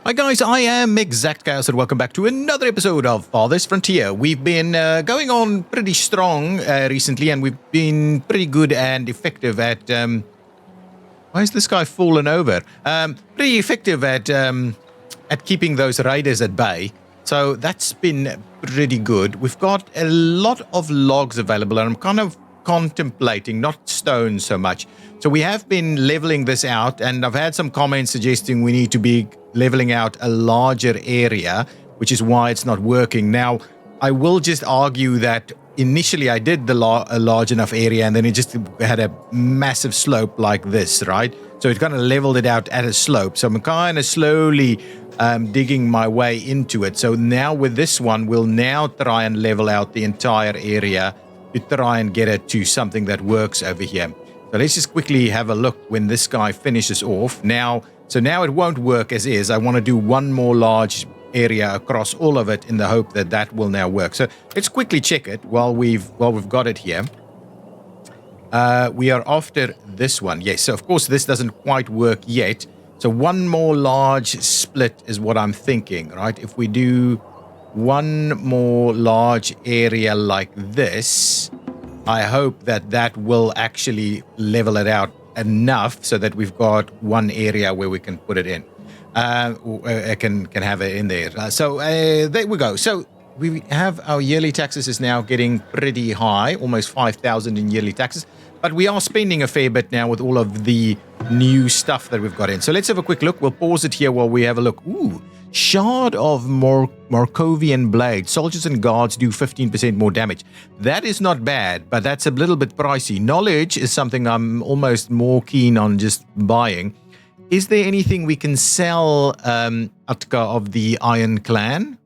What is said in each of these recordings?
Hi guys, I am ExactChaos and welcome back to another episode of Farthest Frontier. We've been going on pretty strong recently, and we've been pretty good and effective at... why is this guy fallen over? Pretty effective at keeping those raiders at bay. So that's been pretty good. We've got a lot of logs available, and I'm kind of contemplating, not stone so much. So we have been leveling this out, and I've had some comments suggesting we need to be leveling out a larger area, which is why it's not working. Now, I will just argue that initially I did a large enough area, and then it just had a massive slope like this, right? So it kind of leveled it out at a slope. So I'm kind of slowly digging my way into it. So now with this one, we'll now try and level out the entire area to try and get it to something that works over here. So let's just quickly have a look when this guy finishes off. So now it won't work as is. I want to do one more large area across all of it in the hope that that will now work. So let's quickly check it while we've got it here. We are after this one. Yes, so of course this doesn't quite work yet. So one more large split is what I'm thinking, right? If we do one more large area like this, I hope that that will actually level it out enough so that we've got one area where we can put it in. Can have it in there. There we go. So we have our yearly taxes is now getting pretty high, almost 5,000 in yearly taxes. But we are spending a fair bit now with all of the new stuff that we've got in. So let's have a quick look. We'll pause it here while we have a look. Ooh, Shard of Markovian Blade. Soldiers and guards do 15% more damage. That is not bad, but that's a little bit pricey. Knowledge is something I'm almost more keen on just buying. Is there anything we can sell, Atka of the Iron Clan?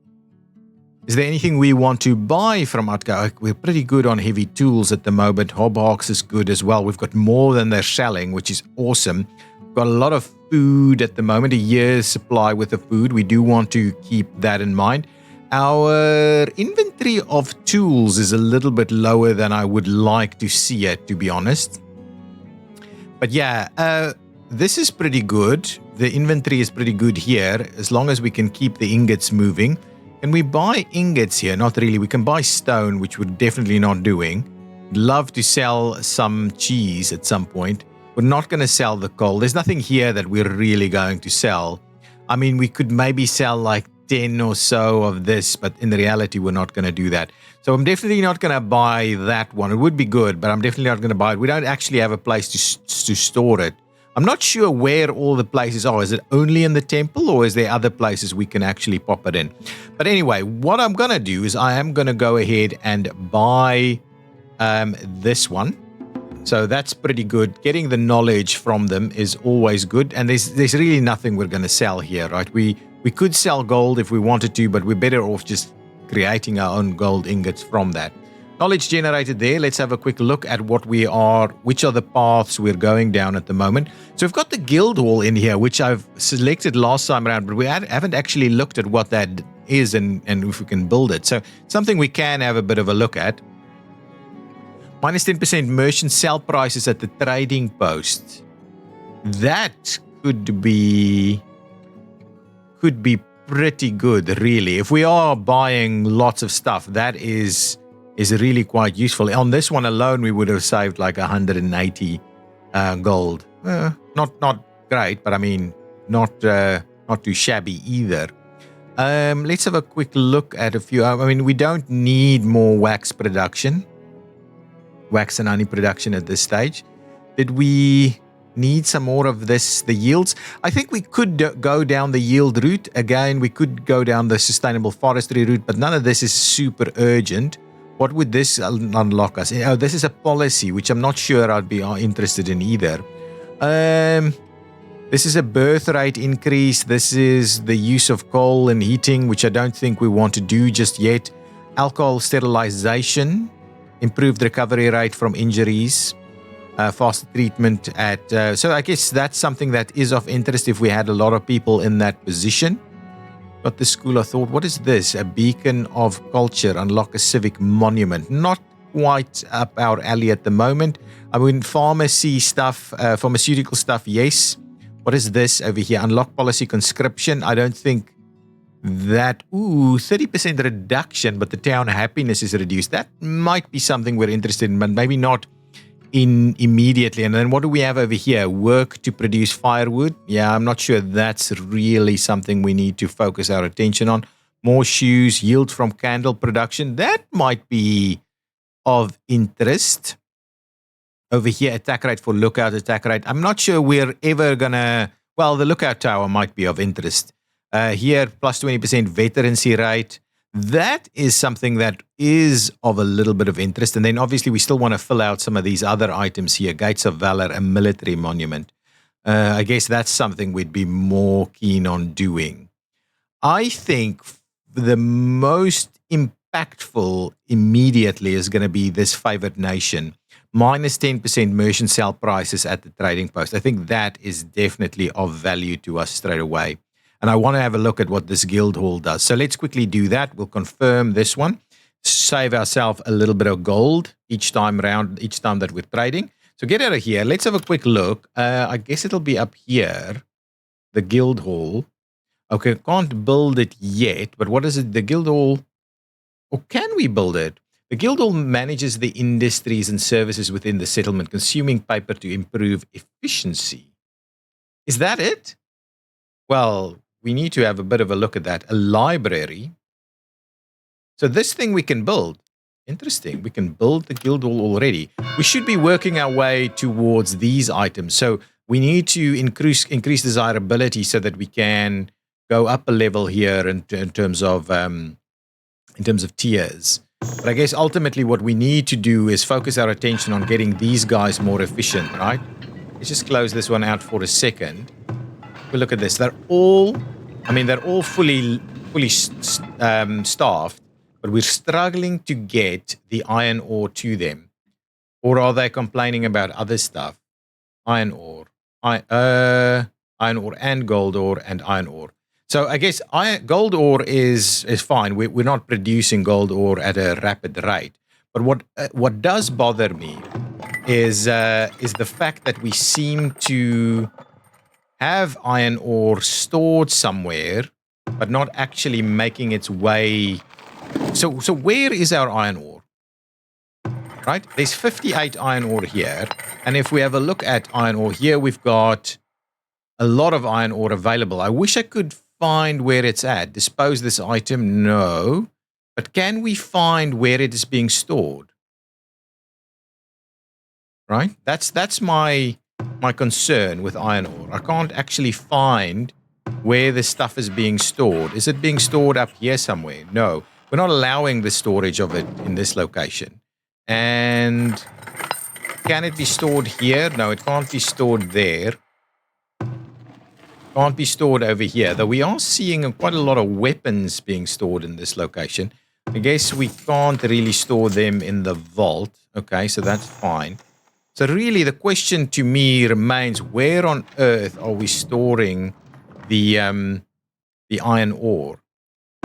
Is there anything we want to buy from Atka? We're pretty good on heavy tools at the moment. Hobhawks is good as well. We've got more than they're selling, which is awesome. We've got a lot of food at the moment, a year's supply with the food. We do want to keep that in mind. Our inventory of tools is a little bit lower than I would like to see it, to be honest. But yeah, this is pretty good. The inventory is pretty good here, as long as we can keep the ingots moving. Can we buy ingots here? Not really. We can buy stone, which we're definitely not doing. Love to sell some cheese at some point. We're not going to sell the coal. There's nothing here that we're really going to sell. I mean, we could maybe sell like 10 or so of this, but in reality, we're not going to do that. So I'm definitely not going to buy that one. It would be good, but I'm definitely not going to buy it. We don't actually have a place to store it. I'm not sure where all the places are. Is it only in the temple, or is there other places we can actually pop it in? But anyway, what I'm going to do is I am going to go ahead and buy this one. So that's pretty good. Getting the knowledge from them is always good. And there's really nothing we're going to sell here, right? We could sell gold if we wanted to, but we're better off just creating our own gold ingots from that. Knowledge generated there. Let's have a quick look at which are the paths we're going down at the moment. So we've got the guild hall in here, which I've selected last time around, but we haven't actually looked at what that is and if we can build it. So something we can have a bit of a look at. Minus 10% merchant sell prices at the trading post. That could be pretty good, really. If we are buying lots of stuff, that is really quite useful. On this one alone, we would have saved like 180 gold. Not great, but I mean, not too shabby either. Let's have a quick look at a few. I mean, we don't need more wax production. Wax and honey production at this stage. Did we need some more of this, the yields? I think we could go down the yield route. Again, we could go down the sustainable forestry route, but none of this is super urgent. What would this unlock us? Oh, this is a policy, which I'm not sure I'd be interested in either. This is a birth rate increase. This is the use of coal and heating, which I don't think we want to do just yet. Alcohol sterilization. Improved recovery rate from injuries, faster treatment so I guess that's something that is of interest if we had a lot of people in that position. Got the school of thought. What is this? A beacon of culture. Unlock a civic monument. Not quite up our alley at the moment. I mean, pharmaceutical stuff, yes. What is this over here? Unlock policy conscription. I don't think that... Ooh, 30% reduction, but the town happiness is reduced. That might be something we're interested in, but maybe not in immediately. And then what do we have over here? Work to produce firewood. Yeah, I'm not sure that's really something we need to focus our attention on. More shoes, yield from candle production. That might be of interest. Over here, attack rate for lookout, attack rate. I'm not sure we're ever gonna... Well, the lookout tower might be of interest. Here, plus 20% veterancy rate. That is something that is of a little bit of interest. And then obviously we still want to fill out some of these other items here. Gates of Valor, a military monument. I guess that's something we'd be more keen on doing. I think the most impactful immediately is going to be this favored nation. Minus 10% merchant sale prices at the trading post. I think that is definitely of value to us straight away. And I want to have a look at what this guild hall does. So let's quickly do that. We'll confirm this one. Save ourselves a little bit of gold each time that we're trading. So get out of here. Let's have a quick look. I guess it'll be up here. The guild hall. Okay, can't build it yet. But what is it? The guild hall. Or can we build it? The guild hall manages the industries and services within the settlement, consuming paper to improve efficiency. Is that it? Well, we need to have a bit of a look at that. A library. So this thing we can build. Interesting. We can build the guild hall already. We should be working our way towards these items. So we need to increase desirability so that we can go up a level here in terms of tiers. But I guess ultimately what we need to do is focus our attention on getting these guys more efficient, right? Let's just close this one out for a second. We look at this. They're all fully staffed, but we're struggling to get the iron ore to them. Or are they complaining about other stuff? Iron ore and gold ore and iron ore. So I guess gold ore is fine. We're not producing gold ore at a rapid rate. But what does bother me is the fact that we seem to have iron ore stored somewhere, but not actually making its way. So where is our iron ore? Right? There's 58 iron ore here. And if we have a look at iron ore here, we've got a lot of iron ore available. I wish I could find where it's at. Dispose this item? No. But can we find where it is being stored? Right? That's my concern with iron ore. I can't actually find where the stuff is being stored. Is it being stored up here somewhere? No. We're not allowing the storage of it in this location. And can it be stored here? No, it can't be stored there. Can't be stored over here, though we are seeing quite a lot of weapons being stored in this location. I guess we can't really store them in the vault. Okay, so that's fine. So really the question to me remains, where on earth are we storing the iron ore?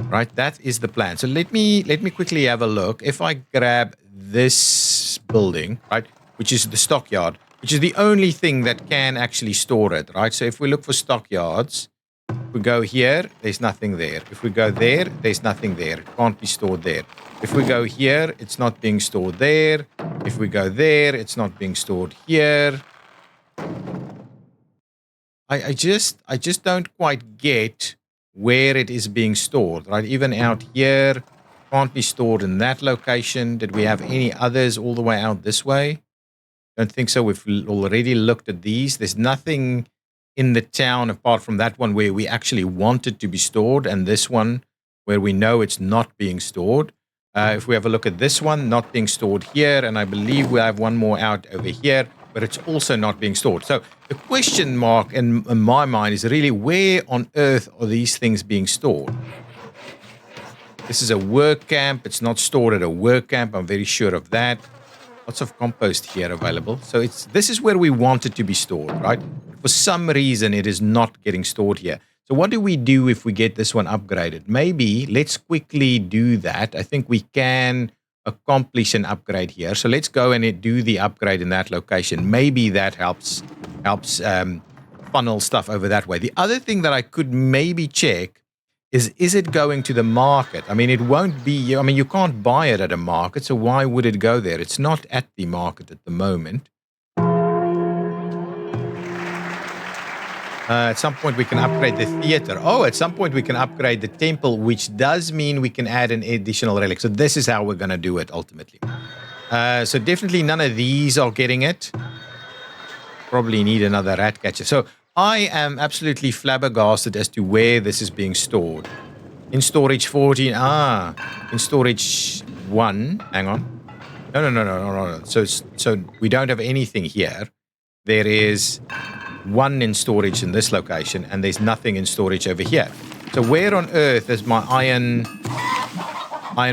Right, that is the plan. So let me quickly have a look. If I grab this building, right, which is the stockyard, which is the only thing that can actually store it, right? So if we look for stockyards, if we go here, there's nothing there. If we go there, there's nothing there. It can't be stored there. If we go here, it's not being stored there. If we go there, it's not being stored here. I just don't quite get where it is being stored, right? Even out here, can't be stored in that location. Did we have any others all the way out this way? Don't think so. We've already looked at these. There's nothing in the town apart from that one where we actually want it to be stored, and this one where we know it's not being stored. If we have a look at this one, not being stored here, and I believe we have one more out over here, but it's also not being stored. So the question mark in my mind is really, where on earth are these things being stored? This is a work camp. It's not stored at a work camp. I'm very sure of that. Lots of compost here available. So this is where we want it to be stored, right? For some reason, it is not getting stored here. So what do we do if we get this one upgraded? Maybe let's quickly do that. I think we can accomplish an upgrade here. So let's go and do the upgrade in that location. Maybe that helps funnel stuff over that way. The other thing that I could maybe check is it going to the market? I mean, it won't be, I mean, you can't buy it at a market, so why would it go there? It's not at the market at the moment. At some point we can upgrade the theater. Oh, at some point we can upgrade the temple, which does mean we can add an additional relic. So this is how we're going to do it ultimately. So definitely none of these are getting it. Probably need another rat catcher. So I am absolutely flabbergasted as to where this is being stored. In storage 14. In storage 1. Hang on. No. So we don't have anything here. There is 1 in storage in this location, and there's nothing in storage over here. So where on earth is my iron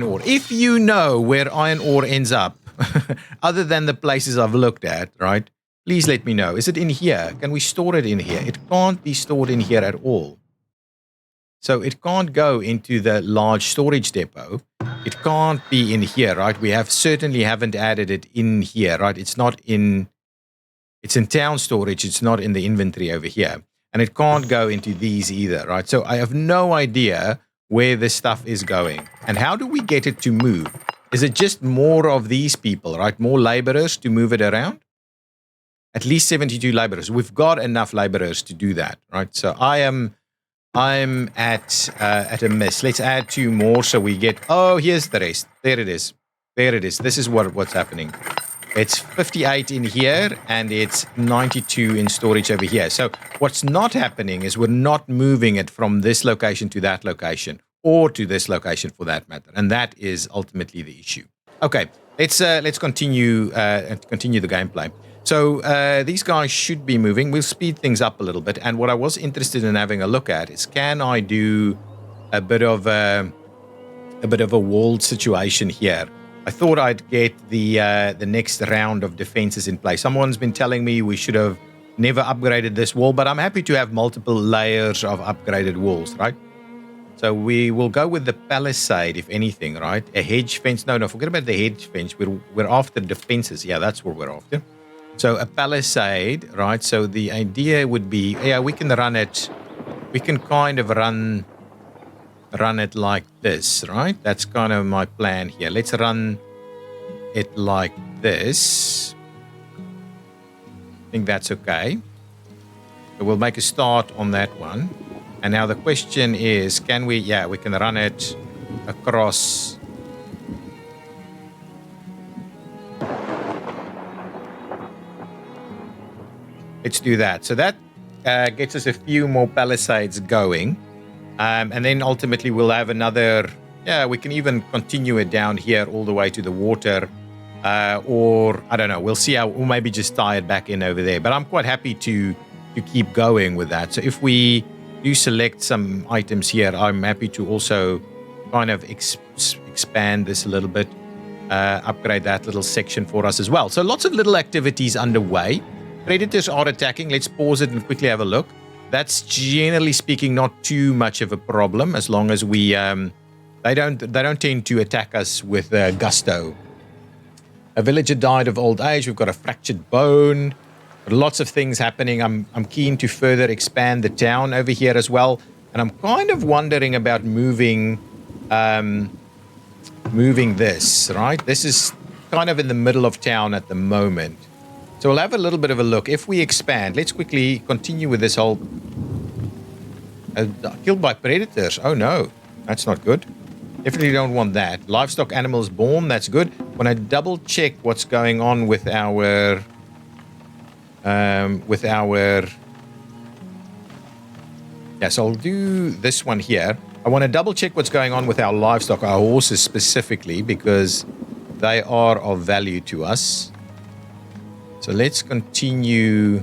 ore? If you know where iron ore ends up, other than the places I've looked at, right? Please let me know. Is it in here? Can we store it in here? It can't be stored in here at all. So it can't go into the large storage depot. It can't be in here, right? We certainly haven't added it in here, right? It's in town storage. It's not in the inventory over here. And it can't go into these either, right? So I have no idea where this stuff is going. And how do we get it to move? Is it just more of these people, right? More laborers to move it around? At least 72 laborers. We've got enough laborers to do that, right? So I'm at a miss. Let's add 2 more so we get... Oh, here's the rest. There it is. There it is. This is what's happening. It's 58 in here, and it's 92 in storage over here. So what's not happening is we're not moving it from this location to that location, or to this location for that matter. And that is ultimately the issue. Okay, let's continue the gameplay. So these guys should be moving. We'll speed things up a little bit. And what I was interested in having a look at is, can I do a bit of a walled situation here? I thought I'd get the next round of defenses in place. Someone's been telling me we should have never upgraded this wall, but I'm happy to have multiple layers of upgraded walls, right? So we will go with the palisade, if anything, right? A hedge fence. No, forget about the hedge fence. We're after defenses. Yeah, that's what we're after. So a palisade, right? So the idea would be, yeah, we can run it. We can kind of run it like this, right? That's kind of my plan here. Let's run it like this. I think that's okay. So we'll make a start on that one. And now the question is, can we... Yeah, we can run it across... Let's do that. So that gets us a few more palisades going. And then ultimately we'll have another... Yeah, we can even continue it down here all the way to the water. Or, I don't know, we'll see how... Or maybe just tie it back in over there. But I'm quite happy to keep going with that. So if we do select some items here, I'm happy to also kind of expand this a little bit. Upgrade that little section for us as well. So lots of little activities underway. Predators are attacking. Let's pause it and quickly have a look. That's generally speaking not too much of a problem as long as we they don't tend to attack us with gusto. A villager died of old age. We've got a fractured bone. Lots of things happening. I'm keen to further expand the town over here as well, and I'm kind of wondering about moving this, right? This is kind of in the middle of town at the moment. So we'll have a little bit of a look. If we expand, let's quickly continue with this whole... killed by predators. Oh no, that's not good. Definitely don't want that. Livestock animals born, that's good. When I double check what's going on with our... Yeah, so I'll do this one here. I want to double check what's going on with our livestock, our horses specifically, because they are of value to us. So let's continue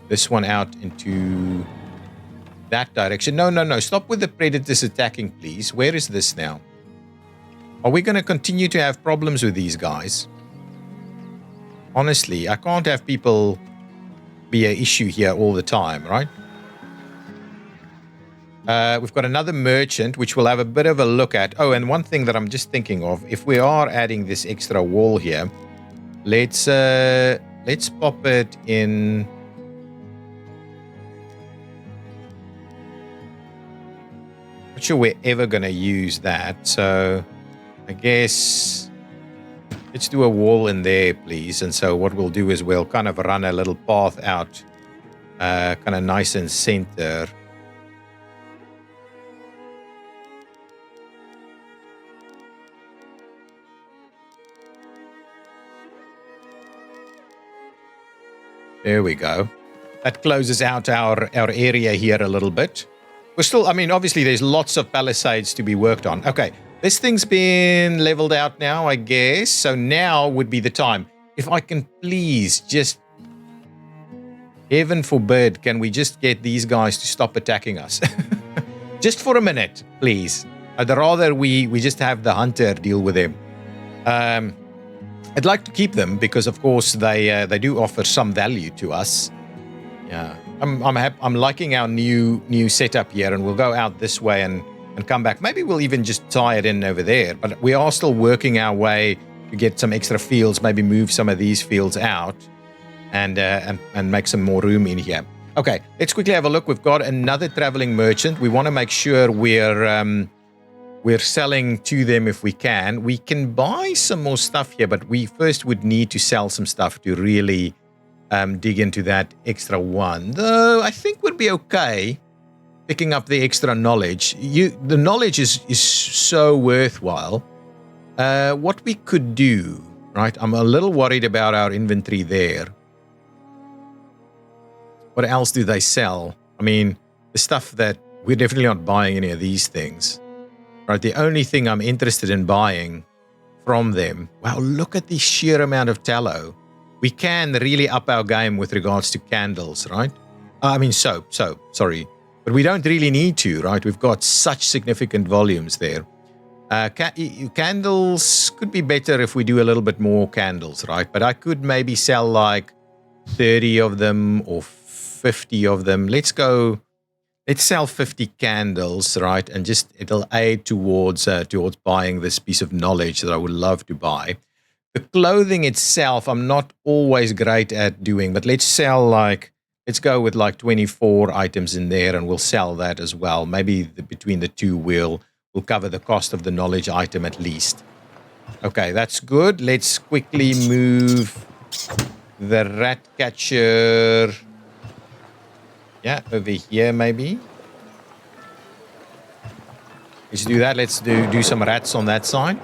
this one out into that direction. No. Stop with the predators attacking, please. Where is this now? Are we going to continue to have problems with these guys? Honestly, I can't have people be an issue here all the time, right? We've got another merchant, which we'll have a bit of a look at. Oh, and one thing that I'm just thinking of, if we are adding this extra wall here, let's pop it in Not sure we're ever going to use that. So I guess let's do a wall in there, please. And so what we'll do is we'll kind of run a little path out, kind of nice and center. There we go. That closes out our area here a little bit. We're still, I mean, obviously there's lots of palisades to be worked on. Okay, this thing's been leveled out now, I guess. So now would be the time. If I can please just, heaven forbid, can we just get these guys to stop attacking us? Just for a minute, please. I'd rather we just have the hunter deal with them. I'd like to keep them because, of course, they do offer some value to us. Yeah, I'm liking our new setup here, and we'll go out this way and come back. Maybe we'll even just tie it in over there. But we are still working our way to get some extra fields. Maybe move some of these fields out and make some more room in here. Okay, let's quickly have a look. We've got another traveling merchant. We want to make sure we're selling to them if we can. We can buy some more stuff here, but we first would need to sell some stuff to really dig into that extra one. Though I think we'd be okay picking up the extra knowledge. The knowledge is so worthwhile. What we could do, right? I'm a little worried about our inventory there. What else do they sell? I mean, the stuff that we're definitely not buying any of these things. Right, the only thing I'm interested in buying from them, wow, look at the sheer amount of tallow. We can really up our game with regards to candles, right? I mean soap, sorry. But we don't really need to, right? We've got such significant volumes there. Candles could be better if we do a little bit more candles, right? But I could maybe sell like 30 of them or 50 of them. Let's sell 50 candles, right? And just it'll aid towards buying this piece of knowledge that I would love to buy. The clothing itself, I'm not always great at doing, but let's go with like 24 items in there, and we'll sell that as well. Maybe between the two, we'll cover the cost of the knowledge item at least. Okay, that's good. Let's quickly move the rat catcher. Yeah, over here maybe. Let's do that. Let's do some rats on that side.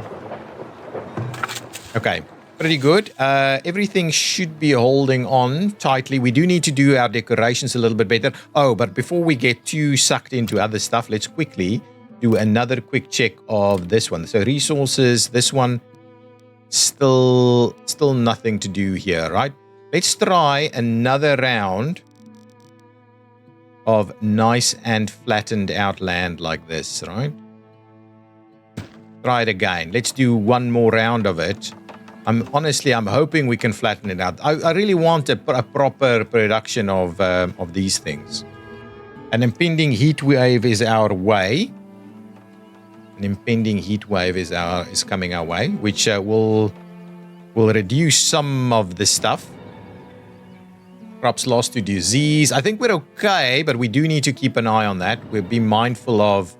Okay, pretty good. Everything should be holding on tightly. We do need to do our decorations a little bit better. Oh, but before we get too sucked into other stuff, let's quickly do another quick check of this one. So resources, this one, still nothing to do here, right? Let's try another round of nice and flattened out land like this, right? Try it again. Let's do one more round of it. I'm hoping we can flatten it out. I really want a proper production of these things. An impending heat wave is our way. An impending heat wave is coming our way, which will reduce some of the stuff. Crops lost to disease. I think we're okay, but we do need to keep an eye on that. We'll be mindful of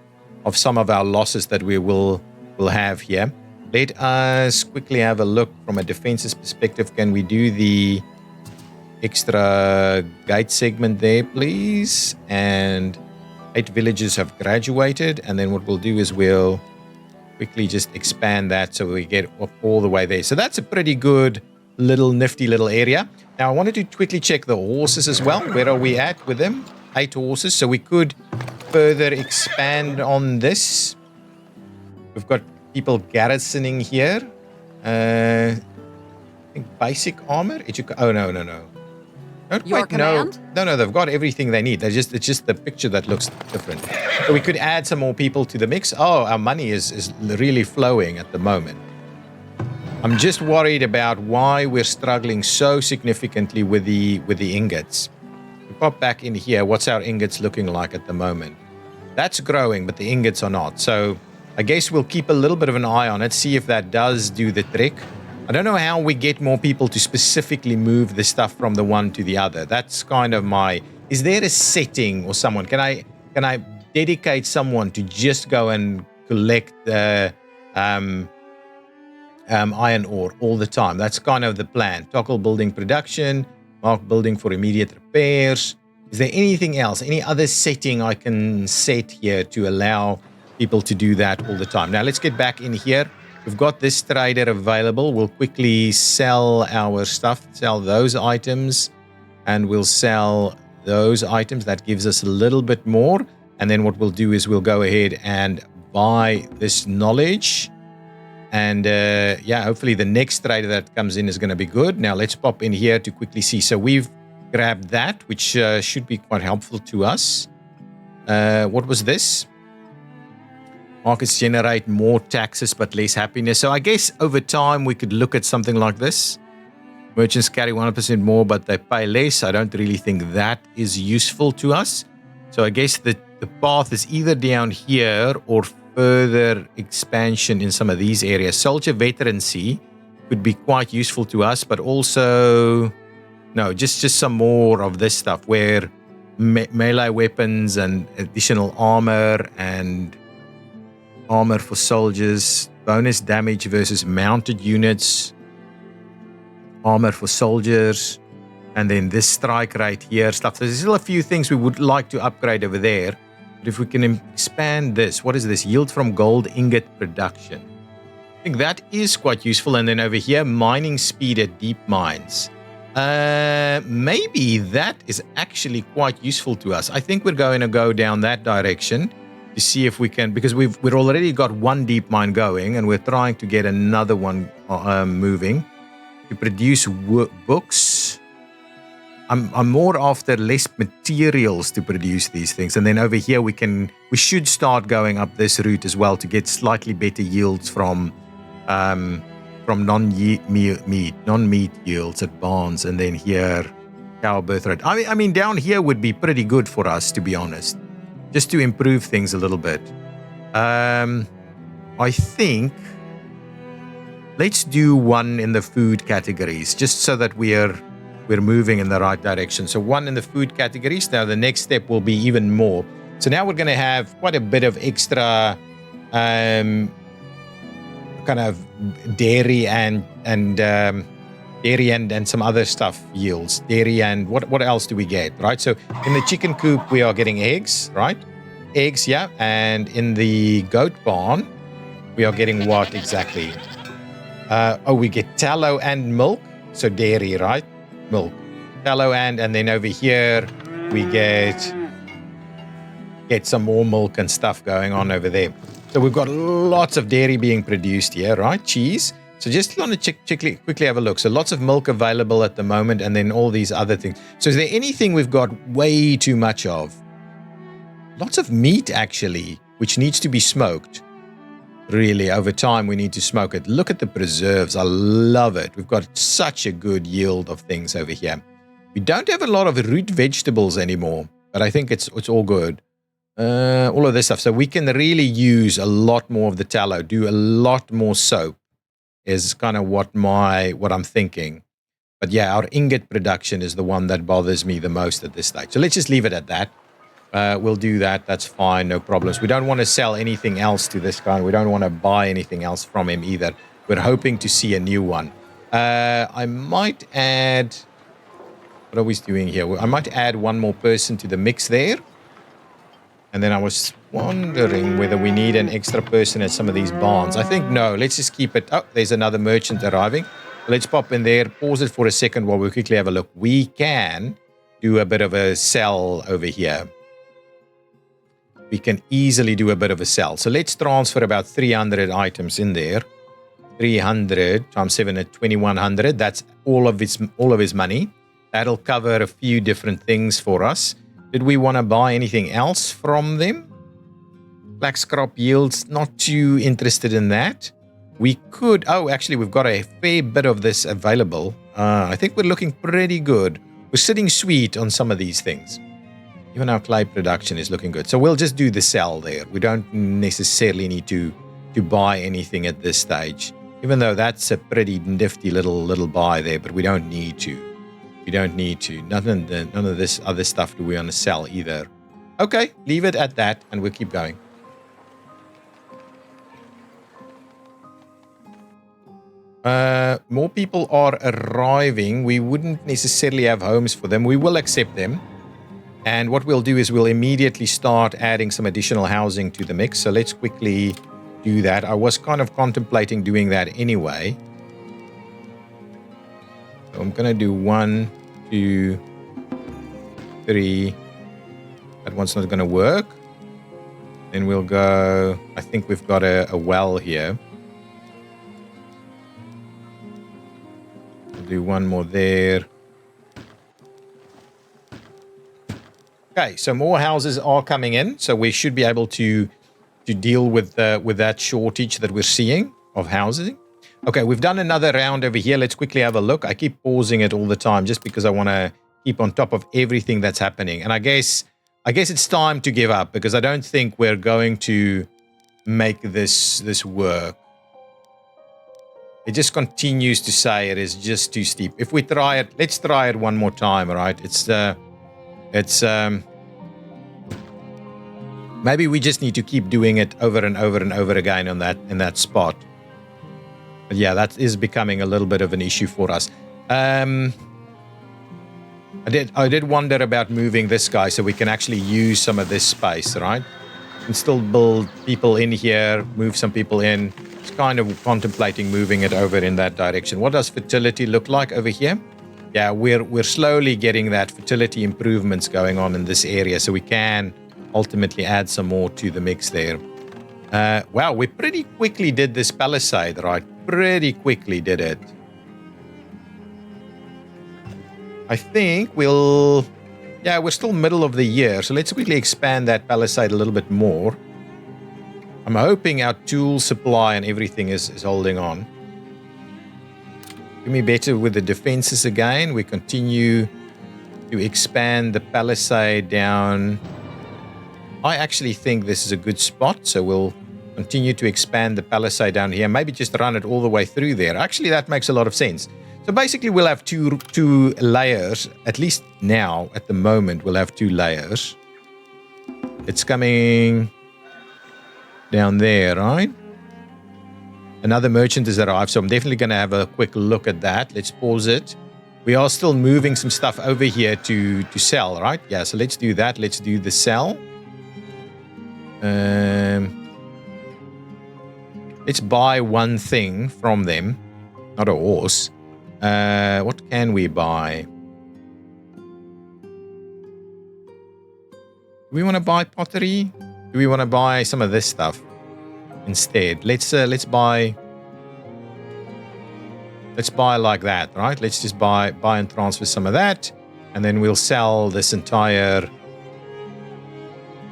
some of our losses that we will have here. Let us quickly have a look from a defenses perspective. Can we do the extra gate segment there, please? And 8 villages have graduated. And then what we'll do is we'll quickly just expand that so we get up all the way there. So that's a pretty good nifty little area. Now I wanted to quickly check the horses as well. Where are we at with them? 8 horses. So we could further expand on this. We've got people garrisoning here. I think basic armor. Oh no. Don't Your quite command? know. No, they've got everything they need. It's just the picture that looks different. So we could add some more people to the mix. Oh, our money is really flowing at the moment. I'm just worried about why we're struggling so significantly with the ingots. We pop back in here. What's our ingots looking like at the moment? That's growing, but the ingots are not. So I guess we'll keep a little bit of an eye on it, see if that does do the trick. I don't know how we get more people to specifically move the stuff from the one to the other. That's kind of my... Is there a setting or someone? Can I dedicate someone to just go and collect the iron ore all the time. That's kind of the plan. Toggle building production, mark building for immediate repairs. Is there anything else, any other setting I can set here to allow people to do that all the time? Now let's get back in here. We've got this trader available. We'll quickly sell our stuff, sell those items, and we'll sell those items. That gives us a little bit more. And then what we'll do is we'll go ahead and buy this knowledge. And yeah, hopefully the next trader that comes in is going to be good. Now let's pop in here to quickly see. So we've grabbed that, which should be quite helpful to us. What was this? Markets generate more taxes but less happiness. So I guess over time we could look at something like this. Merchants carry 1% more but they pay less. I don't really think that is useful to us. So I guess the path is either down here or further expansion in some of these areas. Soldier veterancy could be quite useful to us, but also no, just some more of this stuff where melee weapons and additional armor and armor for soldiers, bonus damage versus mounted units, armor for soldiers, and then this strike rate here stuff. So there's still a few things we would like to upgrade over there. But if we can expand this, what is this? Yield from gold ingot production. I think that is quite useful. And then over here, mining speed at deep mines. Maybe that is actually quite useful to us. I think we're going to go down that direction to see if we can, because we've already got one deep mine going and we're trying to get another one moving to produce books. I'm more after less materials to produce these things. And then over here we should start going up this route as well to get slightly better yields from non-meat yields at barns. And then here, cow birth rate. I mean, down here would be pretty good for us, to be honest, just to improve things a little bit. I think let's do one in the food categories, just so that we're moving in the right direction. So one in the food categories. Now the next step will be even more. So now we're going to have quite a bit of extra kind of dairy and some other stuff yields. Dairy and what else do we get, right? So in the chicken coop we are getting eggs, right? Eggs, yeah. And in the goat barn we are getting what exactly? We get tallow and milk. So dairy, right? Milk, tallow, and then over here we get some more milk and stuff going on over there. So we've got lots of dairy being produced here, right? Cheese. So just want to quickly have a look. So lots of milk available at the moment, and then all these other things. So is there anything we've got way too much of? Lots of meat actually, which needs to be smoked. Really, over time, we need to smoke it. Look at the preserves. I love it. We've got such a good yield of things over here. We don't have a lot of root vegetables anymore, but I think it's all good. All of this stuff. So we can really use a lot more of the tallow, do a lot more soap is kind of what I'm thinking. But yeah, our ingot production is the one that bothers me the most at this stage. So let's just leave it at that. We'll do that. That's fine. No problems. We don't want to sell anything else to this guy. We don't want to buy anything else from him either. We're hoping to see a new one. I might add... What are we doing here? I might add one more person to the mix there. And then I was wondering whether we need an extra person at some of these barns. I think no. Let's just keep it. Oh, there's another merchant arriving. Let's pop in there. Pause it for a second while we quickly have a look. We can do a bit of a sell over here. We can easily do a bit of a sell. So let's transfer about 300 items in there. 300 times 7 at 2100. That's all of his money. That'll cover a few different things for us. Did we want to buy anything else from them? Black scrap yields, not too interested in that. We could, actually we've got a fair bit of this available. I think we're looking pretty good. We're sitting sweet on some of these things. Even our clay production is looking good. So we'll just do the sell there. We don't necessarily need to buy anything at this stage. Even though that's a pretty nifty little buy there, but we don't need to. We don't need to. None of this other stuff do we want to sell either. Okay, leave it at that and we'll keep going. More people are arriving. We wouldn't necessarily have homes for them. We will accept them. And what we'll do is we'll immediately start adding some additional housing to the mix. So let's quickly do that. I was kind of contemplating doing that anyway. So I'm going to do 1, 2, 3. That one's not going to work. Then we'll go, I think we've got a well here. We'll do one more there. Okay, so more houses are coming in, so we should be able to deal with that shortage that we're seeing of housing. Okay, we've done another round over here. Let's quickly have a look. I keep pausing it all the time just because I want to keep on top of everything that's happening. And I guess it's time to give up because I don't think we're going to make this work. It just continues to say it is just too steep. If we try it, let's try it one more time, all right? Maybe we just need to keep doing it over and over and over again in that spot. But yeah, that is becoming a little bit of an issue for us. I did wonder about moving this guy so we can actually use some of this space, right? And still build people in here, move some people in. It's kind of contemplating moving it over in that direction. What does fertility look like over here? Yeah, we're slowly getting that fertility improvements going on in this area, so we can ultimately add some more to the mix there. Wow, we pretty quickly did this palisade, right? Pretty quickly did it. I think we're still middle of the year, so let's quickly expand that palisade a little bit more. I'm hoping our tool supply and everything is holding on. Do me better with the defenses again. We continue to expand the palisade down. I actually think this is a good spot, so we'll continue to expand the palisade down here. Maybe just run it all the way through there. Actually, that makes a lot of sense. So basically, we'll have two layers. At least now, at the moment, we'll have 2 layers. It's coming down there, right? Another merchant has arrived, so I'm definitely going to have a quick look at that. Let's pause it. We are still moving some stuff over here to sell, right? Yeah, so let's do that. Let's do the sell. Let's buy one thing from them. Not a horse. What can we buy? Do we want to buy pottery? Do we want to buy some of this stuff instead? Let's buy like that, right? Let's just buy and transfer some of that, and then we'll sell this entire.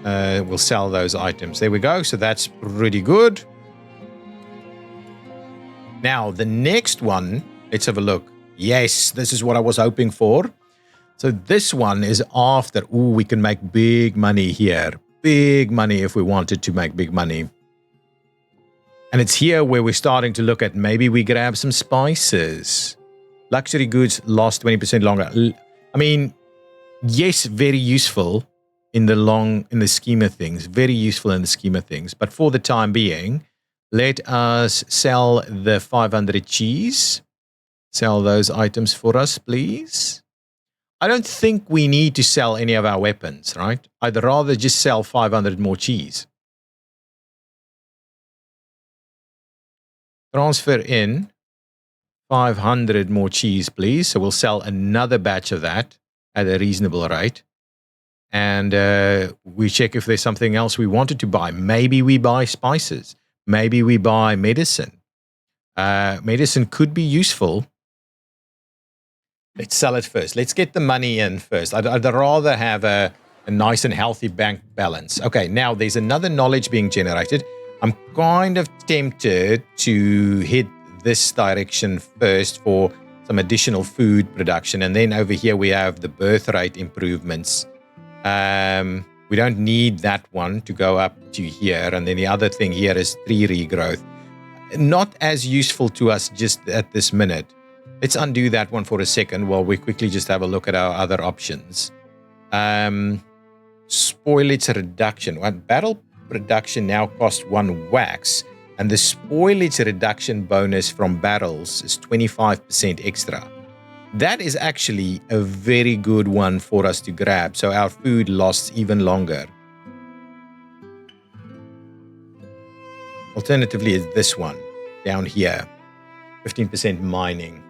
We'll sell those items. There we go. So that's pretty good. Now the next one. Let's have a look. Yes, this is what I was hoping for. So this one is after. Ooh, we can make big money here. Big money if we wanted to make big money. And it's here where we're starting to look at maybe we grab some spices. Luxury goods last 20% longer. I mean, yes, very useful in the scheme of things. Very useful in the scheme of things. But for the time being, let us sell the 500 cheese. Sell those items for us, please. I don't think we need to sell any of our weapons, right? I'd rather just sell 500 more cheese. Transfer in 500 more cheese, please. So we'll sell another batch of that at a reasonable rate. And we check if there's something else we wanted to buy. Maybe we buy spices. Maybe we buy medicine. Medicine could be useful. Let's sell it first. Let's get the money in first. I'd rather have a nice and healthy bank balance. Okay, now there's another knowledge being generated. I'm kind of tempted to hit this direction first for some additional food production. And then over here we have the birth rate improvements. We don't need that one to go up to here. And then the other thing here is tree regrowth. Not as useful to us just at this minute. Let's undo that one for a second while we quickly just have a look at our other options. spoilage reduction. Well, barrel production now costs 1 wax, and the spoilage reduction bonus from barrels is 25% extra. That is actually a very good one for us to grab, so our food lasts even longer. Alternatively, it's this one down here, 15% mining.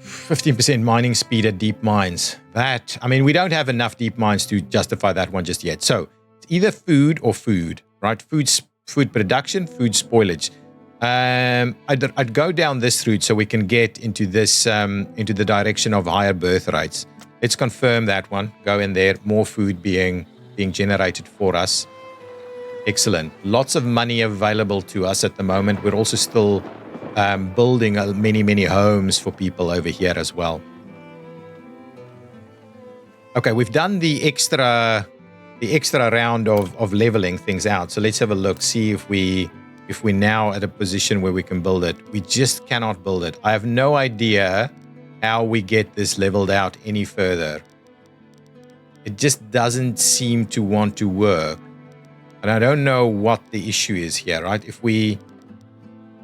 15% mining speed at deep mines. That, I mean, we don't have enough deep mines to justify that one just yet. So it's either food or food, right? Food production, food spoilage. I'd go down this route so we can get into this, into the direction of higher birth rates. Let's confirm that one. Go in there. More food being generated for us. Excellent. Lots of money available to us at the moment. We're also still building many homes for people over here as well. Okay, we've done the extra round of leveling things out. So let's have a look, see if we're now at a position where we can build it. We just cannot build it. I have no idea how we get this leveled out any further. It just doesn't seem to want to work. And I don't know what the issue is here, right? If we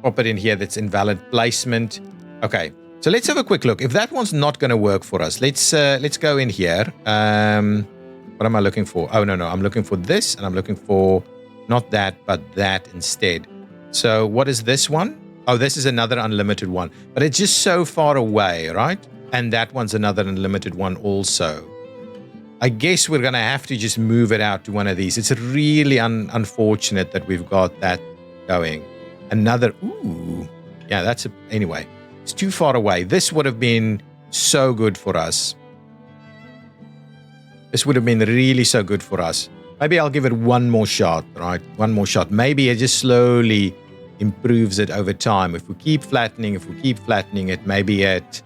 pop it in here, that's invalid placement. Okay, so let's have a quick look. If that one's not going to work for us, let's go in here. What am I looking for? Oh, no, I'm looking for this, and I'm looking for not that, but that instead. So what is this one? Oh, this is another unlimited one, but it's just so far away, right? And that one's another unlimited one also. I guess we're going to have to just move it out to one of these. It's really unfortunate that we've got that going. Another, ooh, yeah, anyway, it's too far away. This would have been so good for us. This would have been really so good for us. Maybe I'll give it one more shot, right? One more shot. Maybe it just slowly improves it over time. If we keep flattening it, maybe it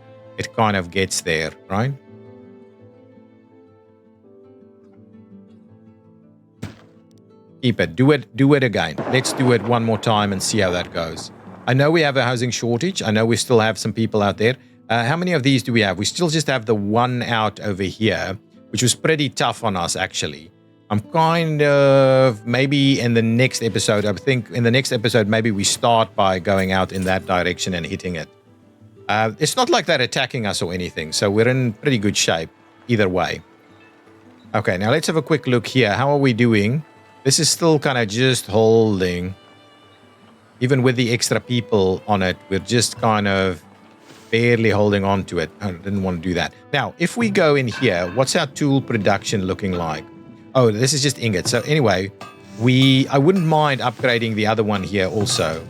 kind of gets there, right? Keep it. Do it again. Let's do it one more time and see how that goes. I know we have a housing shortage. I know we still have some people out there. How many of these do we have? We still just have the one out over here, which was pretty tough on us, actually. I'm kind of, maybe in the next episode, I think in the next episode, maybe we start by going out in that direction and hitting it. It's not like they're attacking us or anything, so we're in pretty good shape either way. Okay, now let's have a quick look here. How are we doing? This is still kind of just holding. Even with the extra people on it, we're just kind of barely holding on to it. I didn't want to do that. Now, if we go in here, what's our tool production looking like? Oh, this is just ingots. So anyway, I wouldn't mind upgrading the other one here also.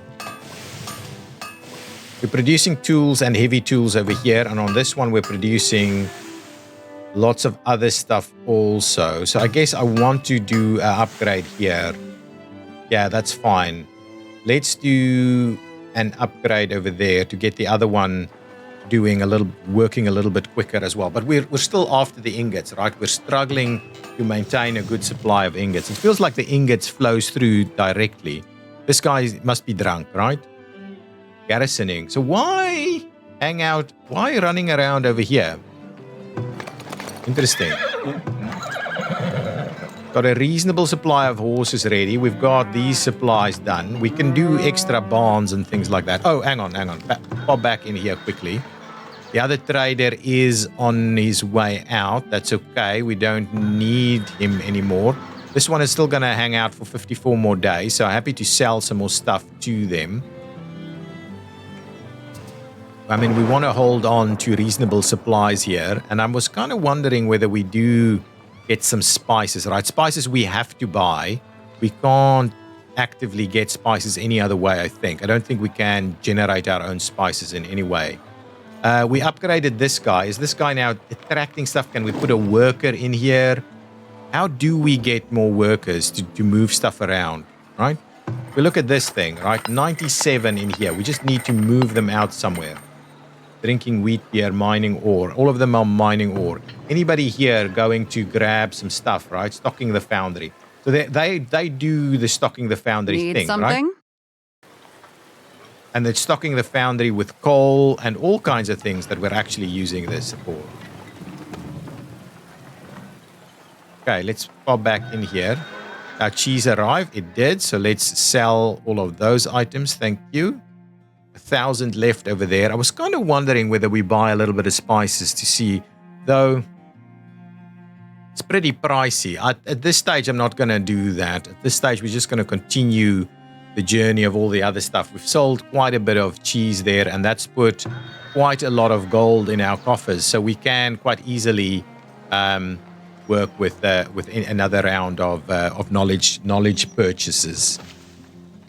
We're producing tools and heavy tools over here. And on this one, we're producing lots of other stuff also. So I guess I want to do an upgrade here. Yeah, that's fine. Let's do an upgrade over there to get the other one working a little bit quicker as well. But we're still after the ingots, right? We're struggling to maintain a good supply of ingots. It feels like the ingots flows through directly. This guy must be drunk, right? Garrisoning. So why hang out? Why running around over here? Interesting. Got a reasonable supply of horses ready. We've got these supplies done. We can do extra barns and things like that. Oh, hang on. Pop back in here quickly. The other trader is on his way out. That's okay. We don't need him anymore. This one is still going to hang out for 54 more days. So I'm happy to sell some more stuff to them. I mean, we want to hold on to reasonable supplies here. And I was kind of wondering whether we do get some spices, right? Spices we have to buy. We can't actively get spices any other way, I think. I don't think we can generate our own spices in any way. We upgraded this guy. Is this guy now attracting stuff? Can we put a worker in here? How do we get more workers to move stuff around, right? We look at this thing, right? 97 in here. We just need to move them out somewhere. Drinking wheat beer, mining ore. All of them are mining ore. Anybody here going to grab some stuff, right? Stocking the foundry. So they do the stocking the foundry thing, right? And they're stocking the foundry with coal and all kinds of things that we're actually using this for. Okay, let's pop back in here. Our cheese arrived. It did. So let's sell all of those items. Thank you. 1,000 left over there. I was kind of wondering whether we buy a little bit of spices to see, though it's pretty pricey. At this stage, I'm not going to do that. At this stage, we're just going to continue the journey of all the other stuff. We've sold quite a bit of cheese there, and that's put quite a lot of gold in our coffers. So we can quite easily work with another round of knowledge purchases.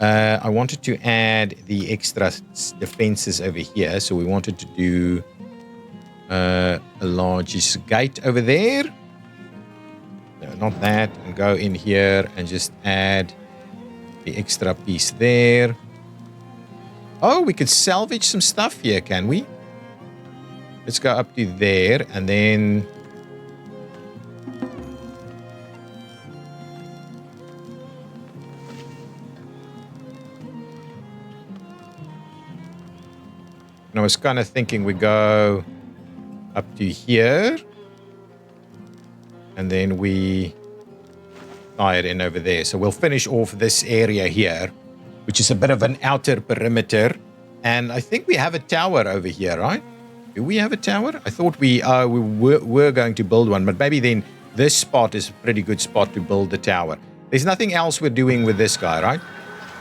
I wanted to add the extra defenses over here. So we wanted to do a largest gate over there. No, not that. And go in here and just add the extra piece there. Oh, we could salvage some stuff here, can we? Let's go up to there and then... And I was kind of thinking we go up to here. And then we tie it in over there. So we'll finish off this area here, which is a bit of an outer perimeter. And I think we have a tower over here, right? Do we have a tower? I thought we were going to build one, but maybe then this spot is a pretty good spot to build the tower. There's nothing else we're doing with this guy, right?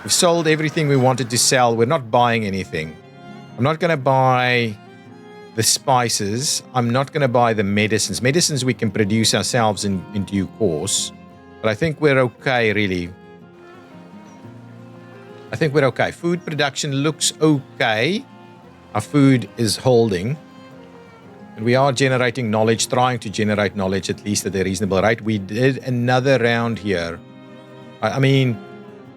We've sold everything we wanted to sell. We're not buying anything. I'm not going to buy the spices. I'm not going to buy the medicines. Medicines we can produce ourselves in due course. But I think we're okay, really. I think we're okay. Food production looks okay. Our food is holding. And we are generating knowledge, trying to generate knowledge at least at a reasonable rate. We did another round here. I mean,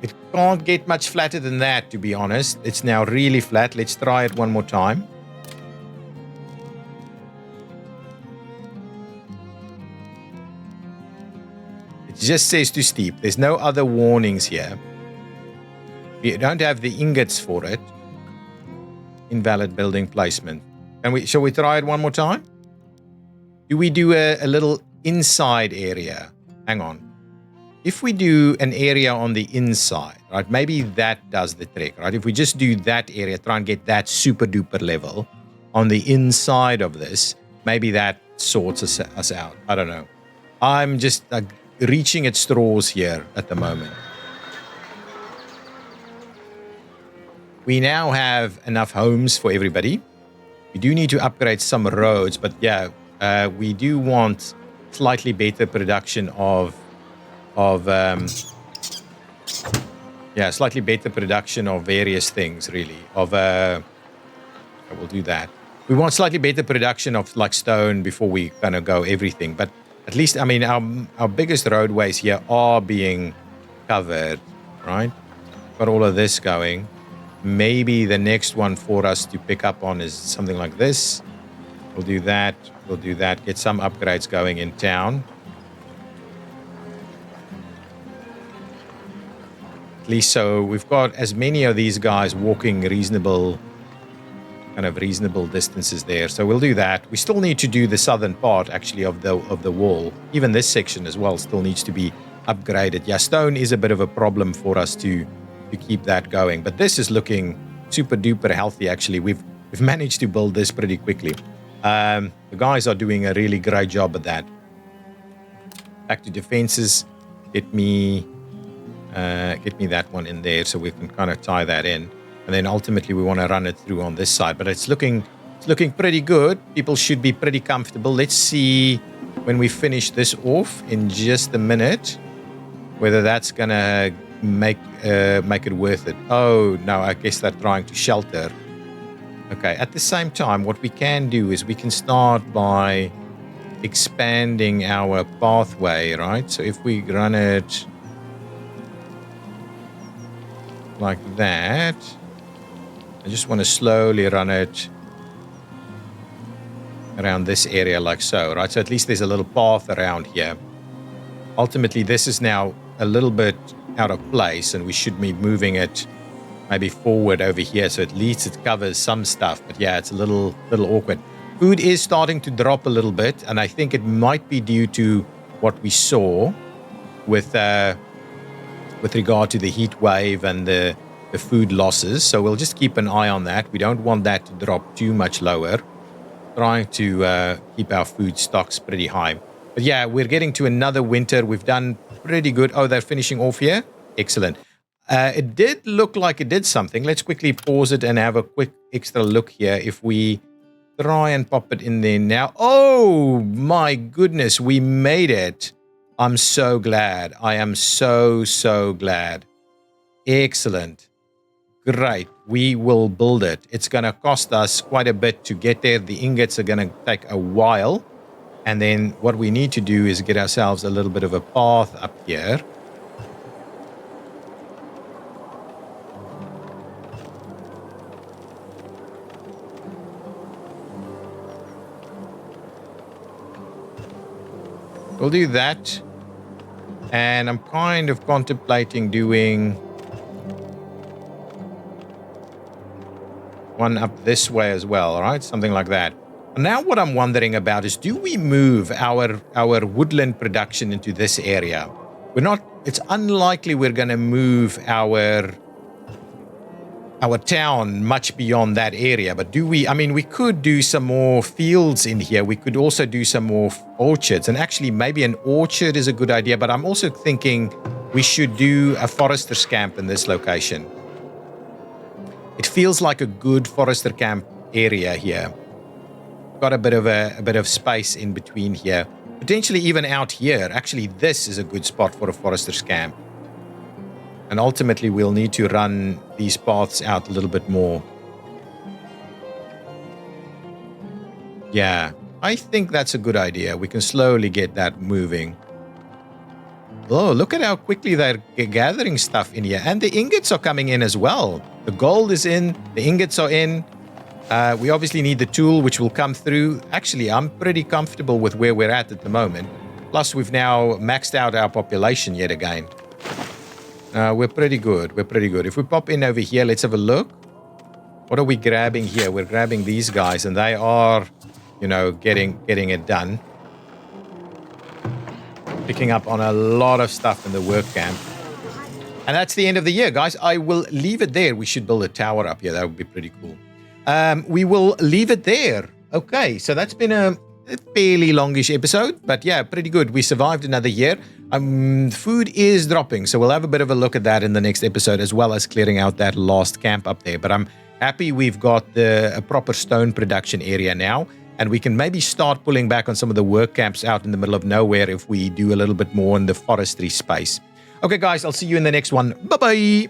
it can't get much flatter than that, to be honest. It's now really flat. Let's try it one more time. It just says too steep. There's no other warnings here. We don't have the ingots for it. Invalid building placement. Shall we try it one more time? Do we do a little inside area? Hang on. If we do an area on the inside, right, maybe that does the trick, right? If we just do that area, try and get that super duper level on the inside of this, maybe that sorts us out. I don't know. I'm just reaching at straws here at the moment. We now have enough homes for everybody. We do need to upgrade some roads, but yeah, we do want slightly better production slightly better production of various things, really. I will do that. We want slightly better production of like stone before we kind of go everything. But at least, I mean, our biggest roadways here are being covered, right? Got all of this going. Maybe the next one for us to pick up on is something like this. We'll do that. We'll do that. Get some upgrades going in town. At least so we've got as many of these guys walking reasonable distances there. So we'll do that. We still need to do the southern part actually of the wall. Even this section as well still needs to be upgraded. Yeah, stone is a bit of a problem for us to keep that going. But this is looking super duper healthy actually. We've managed to build this pretty quickly. The guys are doing a really great job at that. Back to defenses. Get me that one in there so we can kind of tie that in. And then ultimately we want to run it through on this side. But it's looking pretty good. People should be pretty comfortable. Let's see when we finish this off in just a minute whether that's gonna make it worth it. Oh no, I guess they're trying to shelter. Okay, at the same time what we can do is we can start by expanding our pathway, right? So if we run it like that, I just want to slowly run it around this area like so, right? So at least there's a little path around here. Ultimately, this is now a little bit out of place and we should be moving it maybe forward over here. So at least it covers some stuff. But yeah, it's a little awkward. Food is starting to drop a little bit. And I think it might be due to what we saw with regard to the heat wave and the food losses. So we'll just keep an eye on that. We don't want that to drop too much lower. Trying to keep our food stocks pretty high. But yeah, we're getting to another winter. We've done pretty good. Oh, they're finishing off here. Excellent. It did look like it did something. Let's quickly pause it and have a quick extra look here. If we try and pop it in there now. Oh my goodness, we made it. I'm so glad. I am so glad. Excellent. Great. We will build it. It's going to cost us quite a bit to get there. The ingots are going to take a while. And then what we need to do is get ourselves a little bit of a path up here. We'll do that. And I'm kind of contemplating doing one up this way as well, all right? Something like that. Now what I'm wondering about is, do we move our woodland production into this area? It's unlikely we're going to move our town much beyond that area, but do we? I mean, we could do some more fields in here. We could also do some more orchards, and actually maybe an orchard is a good idea, but I'm also thinking we should do a forester's camp in this location. It feels like a good forester camp area here. Got a bit of space in between here. Potentially even out here. Actually, this is a good spot for a forester's camp. And ultimately, we'll need to run these paths out a little bit more. Yeah, I think that's a good idea. We can slowly get that moving. Oh, look at how quickly they're gathering stuff in here. And the ingots are coming in as well. The gold is in. The ingots are in. We obviously need the tool, which will come through. Actually, I'm pretty comfortable with where we're at the moment. Plus, we've now maxed out our population yet again. We're pretty good. We're pretty good. If we pop in over here, let's have a look. What are we grabbing here? We're grabbing these guys, and they are, you know, getting it done. Picking up on a lot of stuff in the work camp. And that's the end of the year, guys. I will leave it there. We should build a tower up here. That would be pretty cool. We will leave it there. Okay, so that's been a fairly longish episode, but yeah, pretty good. We survived another year. Food is dropping, so we'll have a bit of a look at that in the next episode, as well as clearing out that last camp up there. But I'm happy we've got a proper stone production area now, and we can maybe start pulling back on some of the work camps out in the middle of nowhere if we do a little bit more in the forestry space. Okay, guys, I'll see you in the next one. Bye-bye.